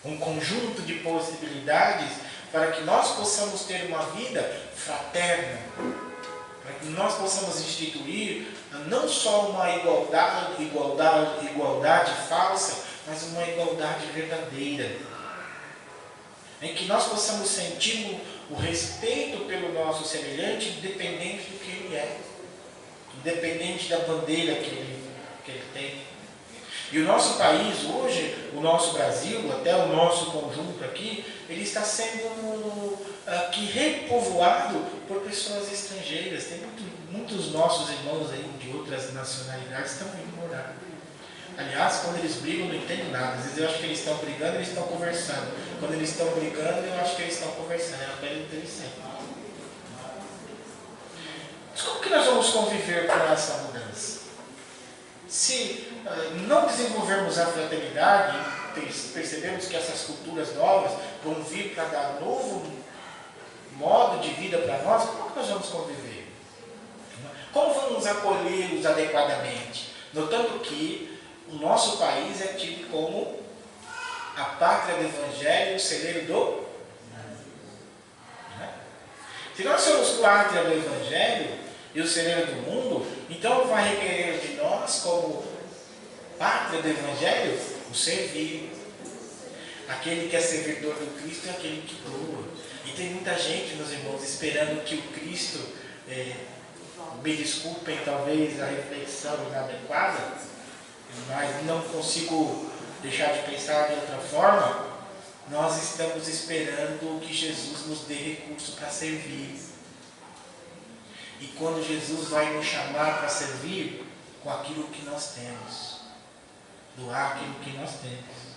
um conjunto de possibilidades para que nós possamos ter uma vida fraterna, para que nós possamos instituir não só uma igualdade falsa, mas uma igualdade verdadeira, em que nós possamos sentir o respeito pelo nosso semelhante, independente do que ele é, independente da bandeira que ele tem. E o nosso país hoje, o nosso Brasil, até o nosso conjunto aqui, ele está sendo aqui repovoado por pessoas estrangeiras. Tem muitos nossos irmãos aí de outras nacionalidades que estão vindo morar. Aliás, quando eles brigam, eu não entendo nada. Às vezes eu acho que eles estão brigando, eles estão conversando. Quando eles estão brigando, eu acho que eles estão conversando. É uma coisa interessante. Mas como que nós vamos conviver com essa mudança? Se não desenvolvermos a fraternidade, percebemos que essas culturas novas vão vir para dar novo modo de vida para nós, como que nós vamos conviver? Como vamos acolhê-los adequadamente? Notando que o nosso país é tido como a pátria do Evangelho, o celeiro do mundo. Se nós somos pátria do Evangelho e o celeiro do mundo, então vai requerer de nós, como pátria do Evangelho, o servir. Aquele que é servidor do Cristo é aquele que doa. E tem muita gente, meus irmãos, esperando que o Cristo, me desculpem talvez a reflexão inadequada, mas não consigo deixar de pensar de outra forma. Nós estamos esperando que Jesus nos dê recurso para servir. E quando Jesus vai nos chamar para servir, com aquilo que nós temos, doar aquilo que nós temos.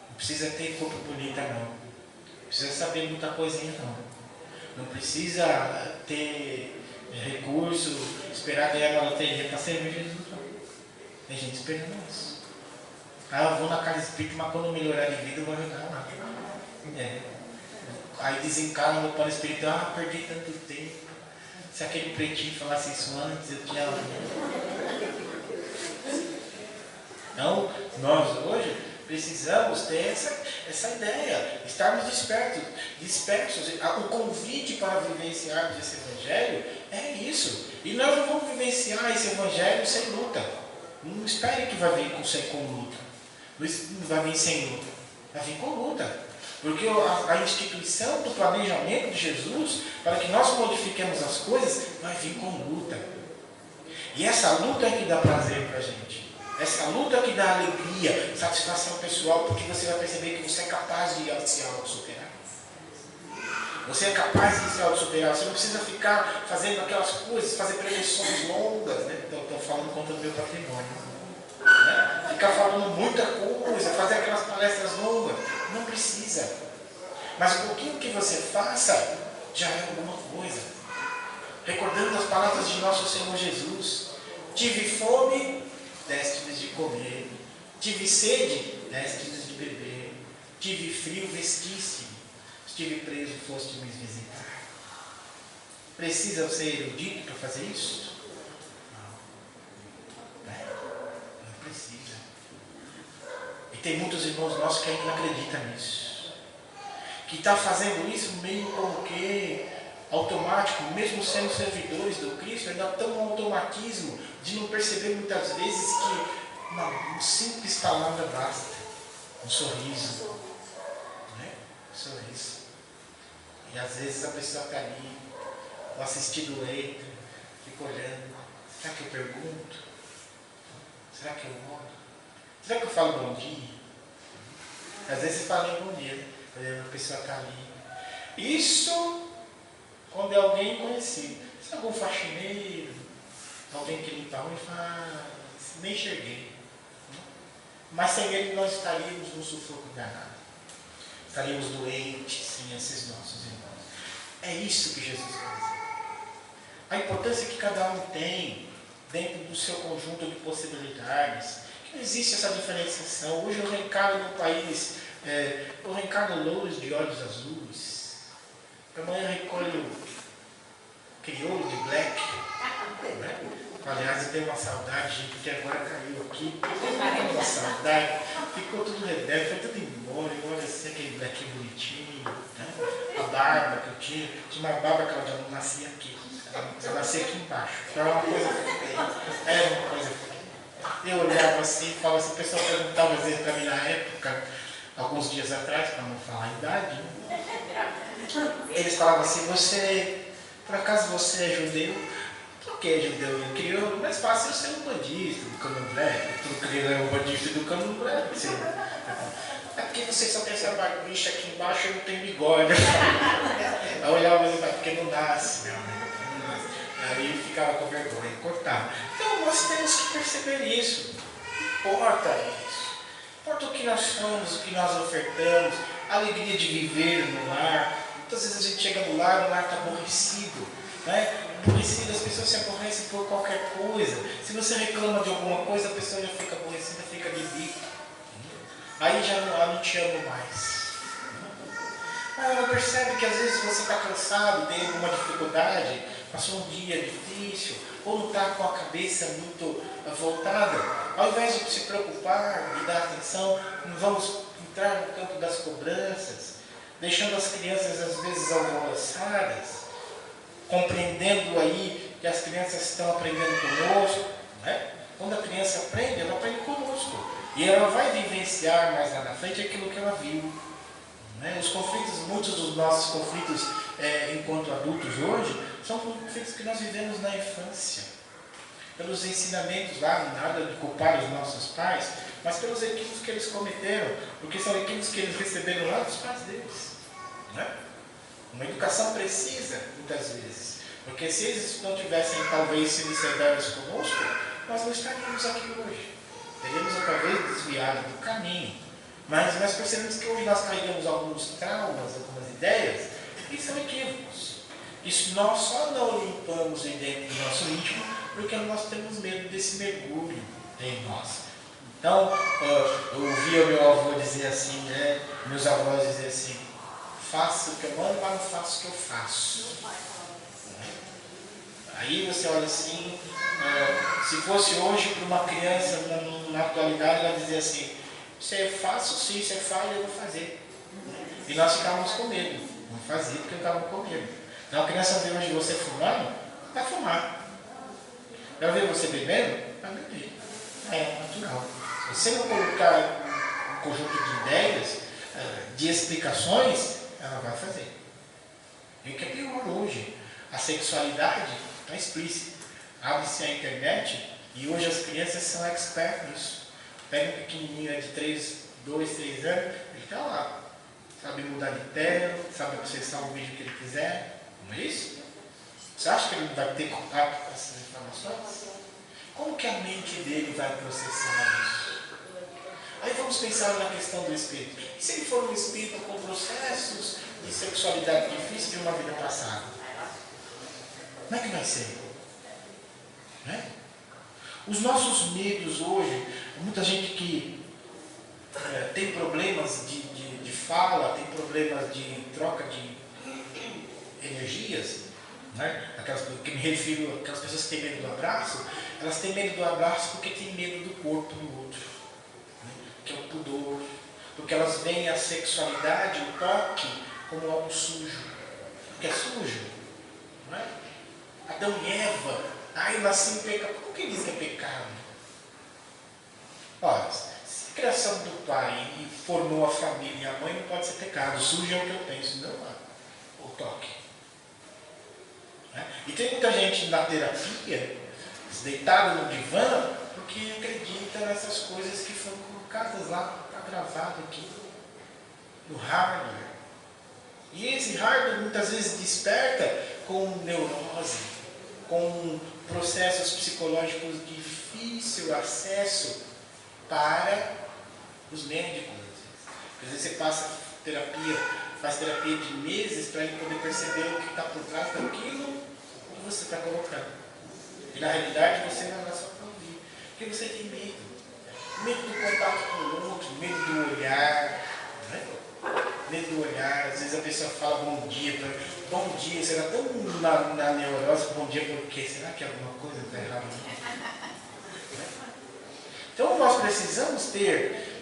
Não precisa ter corpo bonita, não. Não precisa saber muita coisinha, não. Não precisa ter recurso, esperar ganhar na loteria para servir Jesus, não. Tem gente esperando isso. Eu vou na casa espírita, mas quando melhorar de vida eu vou ajudar lá. Aí desencarna no plano espiritual, perdi tanto tempo. Se aquele pretinho falasse isso antes, eu tinha... Então, nós hoje precisamos ter essa ideia, estarmos dispersos. O convite para vivenciarmos esse Evangelho é isso. E nós não vamos vivenciar esse Evangelho sem luta. Não espere que vai vir com luta. Não vai vir sem luta. Vai vir com luta. Porque a instituição do planejamento de Jesus, para que nós modifiquemos as coisas, vai vir com luta. E essa luta é que dá prazer para a gente. Essa luta é que dá alegria, satisfação pessoal, porque você vai perceber que você é capaz de se auto-superar. Você é capaz de se auto-superar. Você não precisa ficar fazendo aquelas coisas, fazer prevenções longas, né? Estou falando contra o meu patrimônio. Né? Ficar falando muita coisa, fazer aquelas palestras longas. Não precisa. Mas o pouquinho que você faça já é alguma coisa. Recordando as palavras de nosso Senhor Jesus. Tive fome, deste-lhes de comer. Tive sede, deste-lhes de beber. Tive frio, vestiste-me. Estive preso, foste-me visitar. Precisa ser erudito para fazer isso? Não precisa. E tem muitos irmãos nossos que ainda não acreditam nisso. Que está fazendo isso meio como que automático, mesmo sendo servidores do Cristo, ainda estão no automatismo de não perceber muitas vezes que uma simples palavra basta. Um sorriso. Né? Um sorriso. E às vezes a pessoa está ali, o assistido entra, fica olhando. Será que eu pergunto? Será que eu oro? Será que eu falo bom dia? Às vezes você fala em bom dia, né? A pessoa está ali. Isso quando é alguém conhecido. Se é algum faxineiro, alguém que limpa a rua e fala, nem enxerguei. Mas sem ele nós estaríamos no sufoco danado. Estaríamos doentes sem esses nossos irmãos. É isso que Jesus faz. A importância que cada um tem dentro do seu conjunto de possibilidades. Que não existe essa diferenciação. Hoje eu reencarno no país, eu reencarno louros de olhos azuis. Amanhã eu recolho crioulo de black. Né? Aliás, eu tenho uma saudade, gente, que agora caiu aqui. Uma saudade. Ficou tudo rebelde, foi tudo embora. barba que eu tinha uma barba que ela já não nascia aqui. Ela nascia aqui embaixo. Então era uma coisa feia. Era uma coisa feia. Eu olhava assim e falava assim, o pessoal perguntava às vezes para mim na época, alguns dias atrás, para não falar a idade, né? Eles falavam assim, por acaso você é judeu? Por que é judeu? Eu criou, mais fácil eu ser um budista do candomblé. Eu queria um budista do candomblé. É porque você só tem essa barbicha aqui embaixo e não tem bigode. Eu olhava e falava, porque não nasce, meu amigo. Aí ficava com vergonha, cortava. Então nós temos que perceber isso. Importa isso. Importa o que nós somos, o que nós ofertamos, a alegria de viver no lar. Muitas vezes a gente chega no lar está aborrecido. Né? Aborrecido, as pessoas se aborrecem por qualquer coisa. Se você reclama de alguma coisa, a pessoa já fica aborrecida, fica de bico. Aí já não te amo mais. Ela percebe que às vezes você está cansado, tem alguma dificuldade, passou um dia difícil, ou não está com a cabeça muito voltada. Ao invés de se preocupar, de dar atenção, vamos entrar no campo das cobranças, deixando as crianças às vezes alvoroçadas, compreendendo aí que as crianças estão aprendendo conosco. Né? Quando a criança aprende, ela aprende conosco. E ela vai vivenciar mais lá na frente aquilo que ela viu. Né? Os conflitos, muitos dos nossos conflitos enquanto adultos hoje, são conflitos que nós vivemos na infância. Pelos ensinamentos lá, nada de culpar os nossos pais, mas pelos equívocos que eles cometeram, porque são equívocos que eles receberam lá dos pais deles. Né? Uma educação precisa, muitas vezes, porque se eles não tivessem talvez sido severos conosco, nós não estaríamos aqui hoje. Teríamos talvez desviado do caminho. Mas nós percebemos que hoje nós carregamos alguns traumas, algumas ideias, e são equívocos. Isso nós só não limpamos dentro do nosso íntimo, porque nós temos medo desse mergulho em nós. Então, eu ouvia o meu avô dizer assim, né? Meus avós dizer assim, faço o que eu mando, mas não faço o que eu faço. Aí você olha assim, se fosse hoje para uma criança na atualidade, ela dizia assim, você faço sim, você faz, eu vou fazer. E nós ficávamos com medo, não fazia porque eu estava com medo. Então a criança vê hoje você fumando, vai fumar. Ela vê você bebendo, vai beber. É natural. Se você não colocar um conjunto de ideias, de explicações, ela vai fazer. E o que é pior hoje, a sexualidade está explícita. Abre-se a internet e hoje as crianças são expertas nisso. Pega um pequenininho de 2, 3 anos, ele está lá. Sabe mudar de tela, sabe acessar o vídeo que ele quiser. Não é isso? Você acha que ele vai ter contato com essas informações? Como que a mente dele vai processar isso? Aí vamos pensar na questão do espírito. E se ele for um espírito com processos de sexualidade difícil de uma vida passada? Como é que vai ser? Né? Os nossos medos hoje, muita gente que tem problemas de fala, tem problemas de troca de energias, né? Aquelas que me refiro, aquelas pessoas que têm medo do abraço, elas têm medo do abraço porque têm medo do corpo do outro, né? Que é o pudor, porque elas veem a sexualidade, o toque, como algo sujo, porque é sujo, não é? Adão e Eva, eu nasci em pecado. Por que diz que é pecado? Olha, se a criação do pai e formou a família e a mãe, não pode ser pecado. Sujo é o que eu penso, não o toque. Né? E tem muita gente na terapia, deitada no divã, porque acredita nessas coisas que foram colocadas lá, está gravado aqui, no hardware. E esse hardware muitas vezes desperta com neurose, com processos psicológicos de difícil acesso para os médicos. Às vezes você passa terapia, faz terapia de meses para ele poder perceber o que está por trás daquilo que você está colocando. E na realidade você não é só para ouvir, porque você tem medo. Medo do contato com o outro, medo do olhar. Né? Medo do olhar, às vezes a pessoa fala bom dia, bom dia, será tão na neurose, bom dia por quê? Será que alguma coisa está errada? Então nós precisamos ter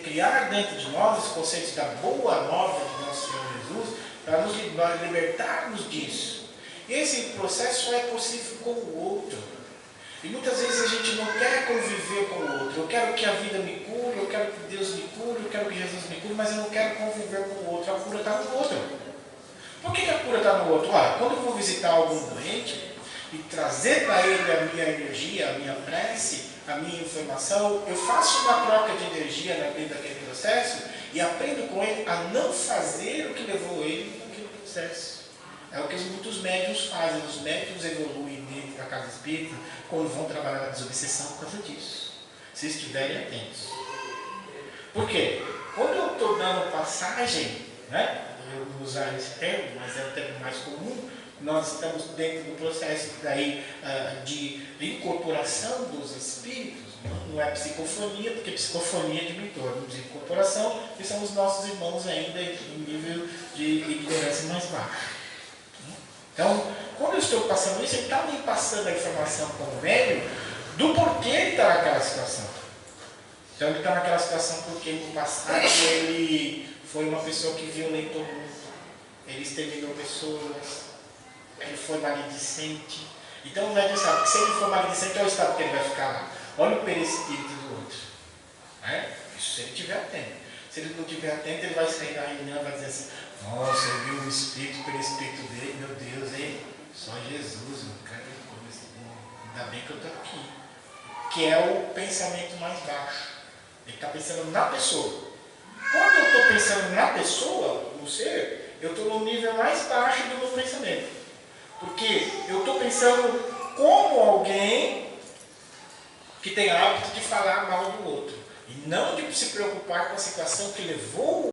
criar dentro de nós os conceitos da boa nova de nosso Senhor Jesus, para nós libertarmos disso. E esse processo só é possível com o outro. E muitas vezes a gente não quer conviver com o outro. Eu quero que a vida me cure, eu quero que Deus me cure, eu quero que Jesus me cure, mas eu não quero conviver com o outro. A cura está no outro. Por que a cura está no outro? Olha, quando eu vou visitar algum doente e trazer para ele a minha energia, a minha prece, a minha informação, eu faço uma troca de energia dentro daquele processo e aprendo com ele a não fazer o que levou ele naquele processo. É o que muitos médiuns fazem. Os médiuns evoluem dentro da casa espírita quando vão trabalhar na desobsessão por causa disso. Se estiverem atentos. Por quê? Quando eu estou dando passagem, né? Eu vou usar esse termo, mas é o termo mais comum, nós estamos dentro do processo daí, de incorporação dos espíritos. Não é psicofonia, porque psicofonia é de mentor, de incorporação, que são os nossos irmãos ainda em nível de ignorância mais baixo. Então, quando eu estou passando isso, ele está me passando a informação como médium do porquê ele está naquela situação. Então, ele está naquela situação porque no passado ele foi uma pessoa que violentou muito, ele exterminou pessoas, ele foi maledicente. Então, o médium sabe que se ele for maledicente, olha o estado que ele vai ficar lá. Olha o perispírito do outro. Isso se ele estiver atento. Se ele não estiver atento, ele vai sair da reunião e vai dizer assim: nossa, eu vi um espírito, perispírito dele, meu Deus, hein? Só Jesus, cara, ainda bem que eu estou aqui. Que é o pensamento mais baixo. Ele está pensando na pessoa. Quando eu estou pensando na pessoa, no ser, eu estou no nível mais baixo do meu pensamento. Porque eu estou pensando como alguém que tem hábito de falar mal do outro. E não de se preocupar com a situação que levou